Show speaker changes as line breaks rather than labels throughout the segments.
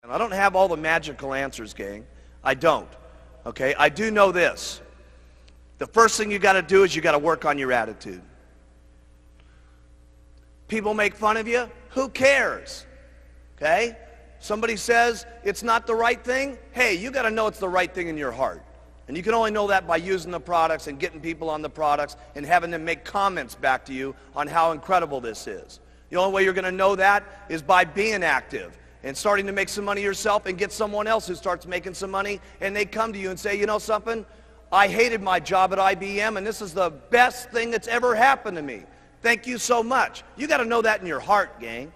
And I don't have all the magical answers, gang. I don't. Okay? I do know this. The first thing you got to do is you got to work on your attitude. People make fun of you. Who cares? Okay? Somebody says it's not the right thing. Hey, you got to know it's the right thing in your heart. And you can only know that by using the products and getting people on the products and having them make comments back to you on how incredible this is. The only way you're going to know that is by being active and starting to make some money yourself and get someone else who starts making some money, and they come to you and say, you know something? I hated my job at IBM, and this is the best thing that's ever happened to me. Thank you so much. You got to know that in your heart, gang.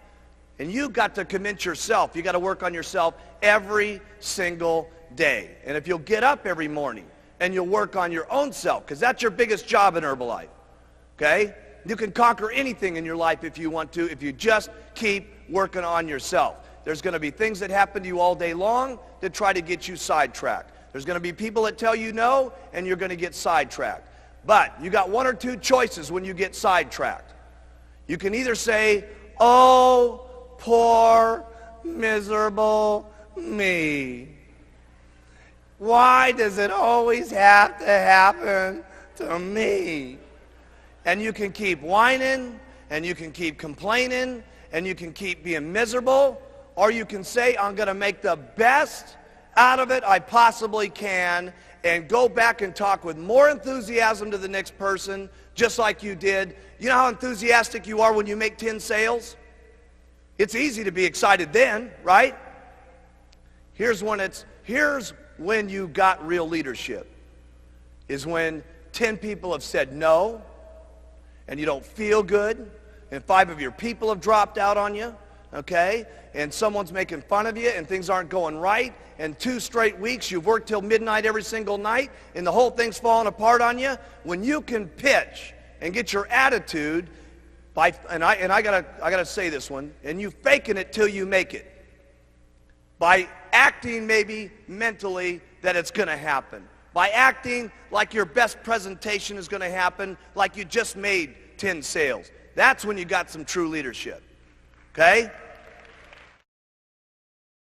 And you got to convince yourself. You got to work on yourself every single day. And if you'll get up every morning and you'll work on your own self, because that's your biggest job in Herbalife, okay? You can conquer anything in your life if you want to, if you just keep working on yourself. There's going to be things that happen to you all day long that try to get you sidetracked. There's going to be people that tell you no, and you're going to get sidetracked. But you got one or two choices when you get sidetracked. You can either say, oh, poor, miserable me. Why does it always have to happen to me? And you can keep whining, and you can keep complaining, and you can keep being miserable, or you can say, I'm going to make the best out of it I possibly can, and go back and talk with more enthusiasm to the next person, just like you did. You know how enthusiastic you are when you make 10 sales? It's easy to be excited then, right? Here's when you got real leadership, is when 10 people have said no, and you don't feel good, and 5 of your people have dropped out on you, okay? And someone's making fun of you, and things aren't going right, and 2 straight weeks you've worked till midnight every single night, and the whole thing's falling apart on you. When you can pitch and get your attitude, and I gotta say this one, and you faking it till you make it, by acting maybe mentally that it's going to happen, by acting like your best presentation is going to happen, like you just made 10 sales. That's when you got some true leadership, okay?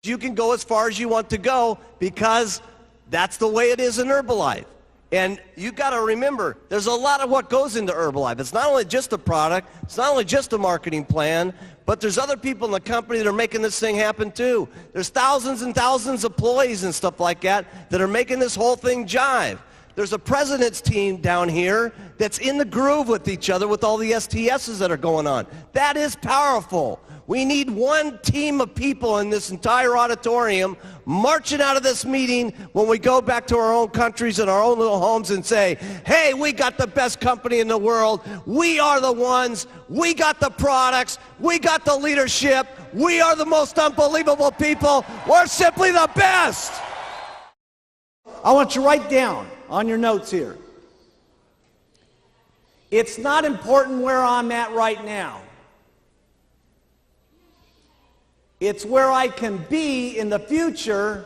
You can go as far as you want to go because that's the way it is in Herbalife. And you got to remember, there's a lot of what goes into Herbalife. It's not only just a product, it's not only just a marketing plan, but there's other people in the company that are making this thing happen too. There's thousands and thousands of employees and stuff like that are making this whole thing jive. There's a president's team down here that's in the groove with each other with all the STSs that are going on. That is powerful. We need one team of people in this entire auditorium marching out of this meeting when we go back to our own countries and our own little homes and say, hey, we got the best company in the world. We are the ones. We got the products. We got the leadership. We are the most unbelievable people. We're simply the best.
I want you to write down on your notes here. It's not important where I'm at right now. It's where I can be in the future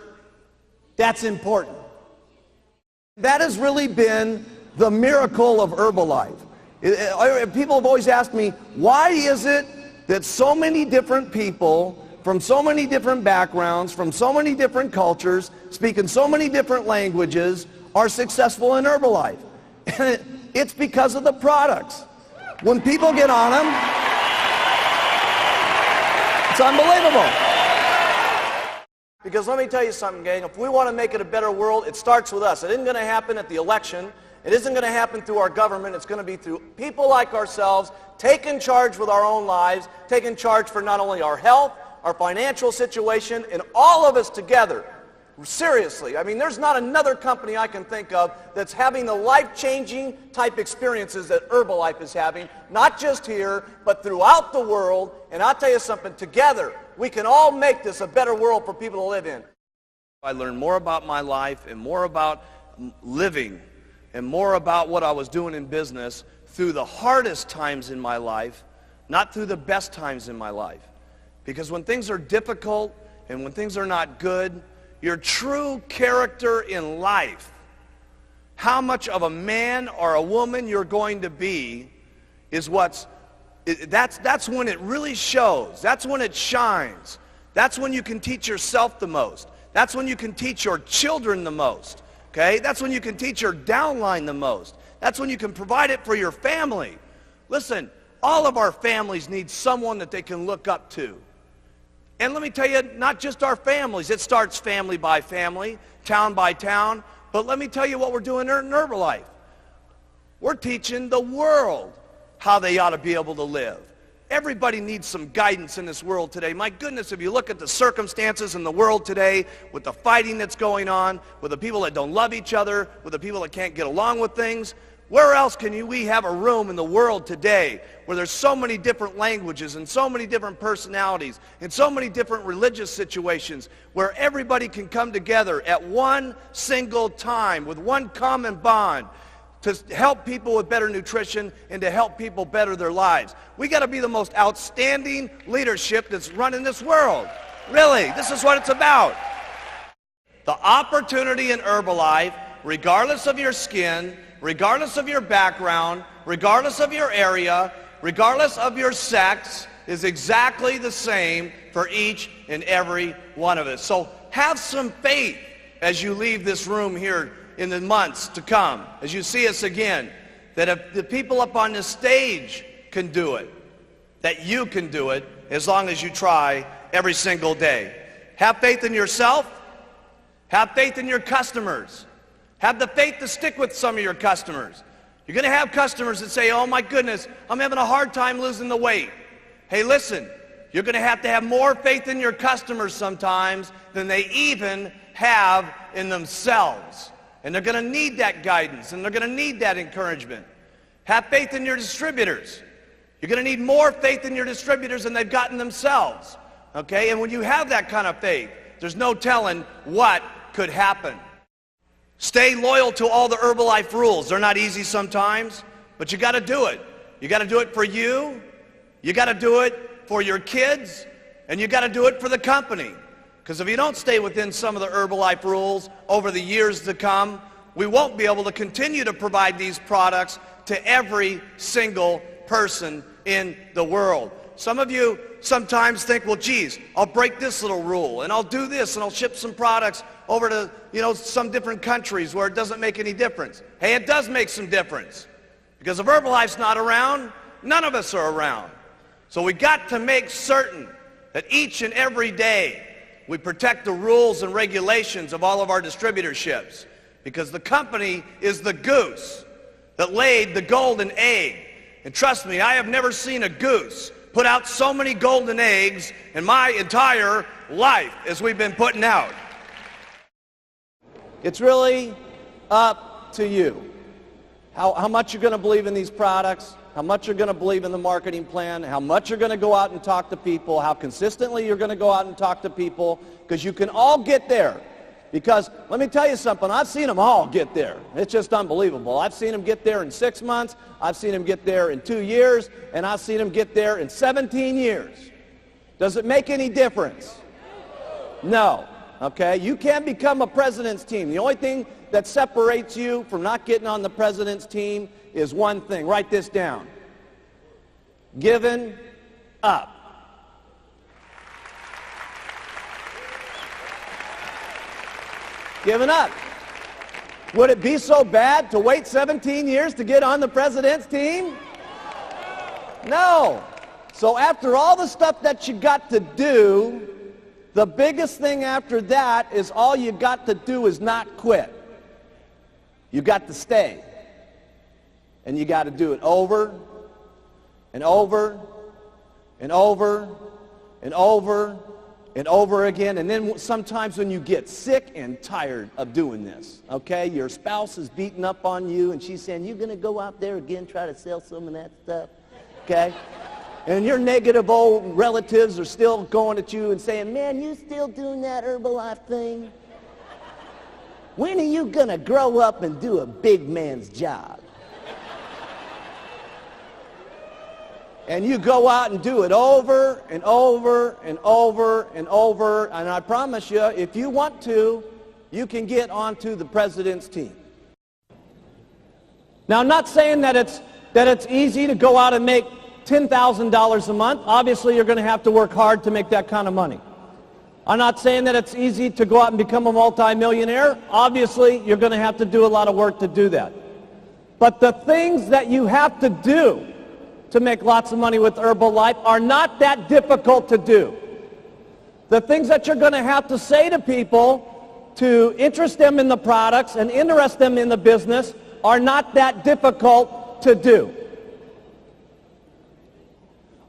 that's important.
That has really been the miracle of Herbalife. People have always asked me, why is it that so many different people from so many different backgrounds, from so many different cultures, speaking so many different languages, are successful in Herbalife? And it's because of the products. When people get on them, it's unbelievable. Because let me tell you something, gang. If we want to make it a better world, it starts with us. It isn't going to happen at the election. It isn't going to happen through our government. It's going to be through people like ourselves taking charge with our own lives, taking charge for not only our health, our financial situation, and all of us together. Seriously, I mean, there's not another company I can think of that's having the life-changing type experiences that Herbalife is having, not just here, but throughout the world. And I'll tell you something, together, we can all make this a better world for people to live in. I learned more about my life and more about living and more about what I was doing in business through the hardest times in my life, not through the best times in my life. Because when things are difficult and when things are not good, your true character in life, how much of a man or a woman you're going to be, is that's when it really shows. That's when it shines. That's when you can teach yourself the most. That's when you can teach your children the most. Okay? That's when you can teach your downline the most. That's when you can provide it for your family. Listen, all of our families need someone that they can look up to. And let me tell you, not just our families. It starts family by family, town by town. But let me tell you what we're doing in Herbalife. We're teaching the world how they ought to be able to live. Everybody needs some guidance in this world today. My goodness, if you look at the circumstances in the world today, with the fighting that's going on, with the people that don't love each other, with the people that can't get along with things, where else can we have a room in the world today where there's so many different languages and so many different personalities and so many different religious situations where everybody can come together at one single time with one common bond to help people with better nutrition and to help people better their lives? We got to be the most outstanding leadership that's running this world. Really, this is what it's about. The opportunity in Herbalife, regardless of your skin, regardless of your background, regardless of your area, regardless of your sex, is exactly the same for each and every one of us. So have some faith as you leave this room here in the months to come, as you see us again, that if the people up on this stage can do it, that you can do it as long as you try every single day. Have faith in yourself. Have faith in your customers. Have the faith to stick with some of your customers. You're going to have customers that say, oh my goodness, I'm having a hard time losing the weight. Hey, listen, you're going to have more faith in your customers sometimes than they even have in themselves. And they're going to need that guidance, and they're going to need that encouragement. Have faith in your distributors. You're going to need more faith in your distributors than they've gotten themselves. Okay? And when you have that kind of faith, there's no telling what could happen. Stay loyal to all the Herbalife rules. They're not easy sometimes, but you got to do it. You got to do it for you. You got to do it for your kids, and you got to do it for the company. Because if you don't stay within some of the Herbalife rules over the years to come, we won't be able to continue to provide these products to every single person in the world. Some of you sometimes think, well, geez, I'll break this little rule, and I'll do this, and I'll ship some products over to, some different countries where it doesn't make any difference. Hey, it does make some difference. Because if Herbalife's not around, none of us are around. So we got to make certain that each and every day we protect the rules and regulations of all of our distributorships. Because the company is the goose that laid the golden egg. And trust me, I have never seen a goose put out so many golden eggs in my entire life as we've been putting out.
It's really up to you. How much you're going to believe in these products, how much you're going to believe in the marketing plan, how much you're going to go out and talk to people, how consistently you're going to go out and talk to people, because you can all get there. Because let me tell you something, I've seen them all get there. It's just unbelievable. I've seen them get there in 6 months, I've seen them get there in 2 years, and I've seen them get there in 17 years. Does it make any difference? No. Okay? You can't become a president's team. The only thing that separates you from not getting on the president's team is one thing. Write this down. Giving up. Giving up. Would it be so bad to wait 17 years to get on the president's team? No. So after all the stuff that you got to do, the biggest thing after that is all you got to do is not quit. You got to stay. And you got to do it over and over and over and over and over again. And then sometimes when you get sick and tired of doing this, okay, your spouse is beating up on you and she's saying, you're going to go out there again, try to sell some of that stuff, okay? And your negative old relatives are still going at you and saying, man, you still doing that Herbalife thing? When are you going to grow up and do a big man's job? And you go out and do it over and over and over and over. And I promise you, if you want to, you can get onto the president's team. Now, I'm not saying that it's easy to go out and make $10,000 a month. Obviously, you're going to have to work hard to make that kind of money. I'm not saying that it's easy to go out and become a multimillionaire. Obviously, you're going to have to do a lot of work to do that. But the things that you have to do to make lots of money with Herbalife are not that difficult to do. The things that you're going to have to say to people to interest them in the products and interest them in the business are not that difficult to do.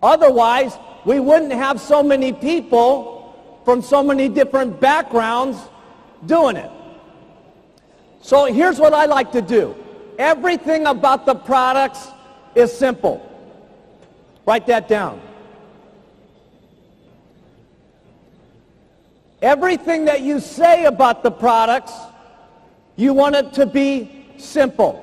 Otherwise, we wouldn't have so many people from so many different backgrounds doing it. So here's what I like to do. Everything about the products is simple. Write that down. Everything that you say about the products, you want it to be simple.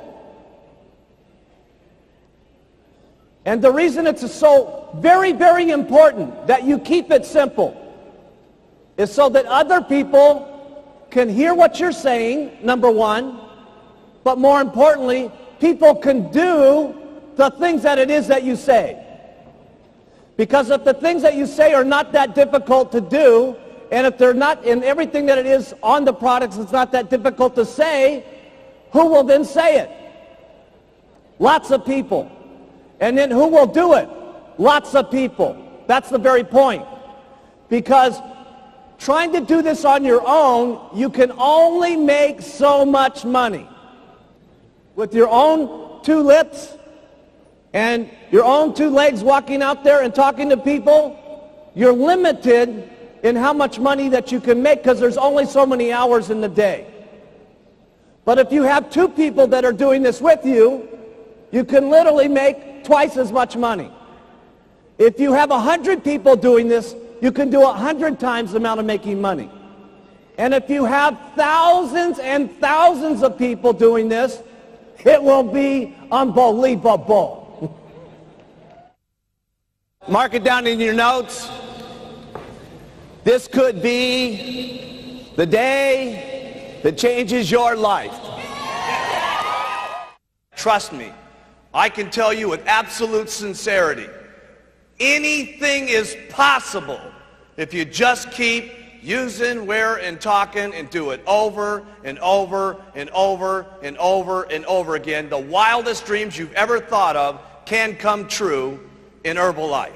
And the reason it's so very, very important that you keep it simple is so that other people can hear what you're saying, number one, but more importantly, people can do the things that it is that you say. Because if the things that you say are not that difficult to do, and if they're not in everything that it is on the products, it's not that difficult to say, who will then say it? Lots of people. And then who will do it? Lots of people. That's the very point. Because trying to do this on your own, you can only make so much money. With your own two lips and your own two legs walking out there and talking to people, you're limited in how much money that you can make because there's only so many hours in the day. But if you have two people that are doing this with you, you can literally make twice as much money. If you have 100 people doing this, you can do 100 times the amount of making money. And if you have thousands and thousands of people doing this, it will be unbelievable. Mark it down in your notes. This could be the day that changes your life.
Trust me, I can tell you with absolute sincerity, anything is possible if you just keep using, where, and talking and do it over and over and over and over and over again. The wildest dreams you've ever thought of can come true in Herbalife.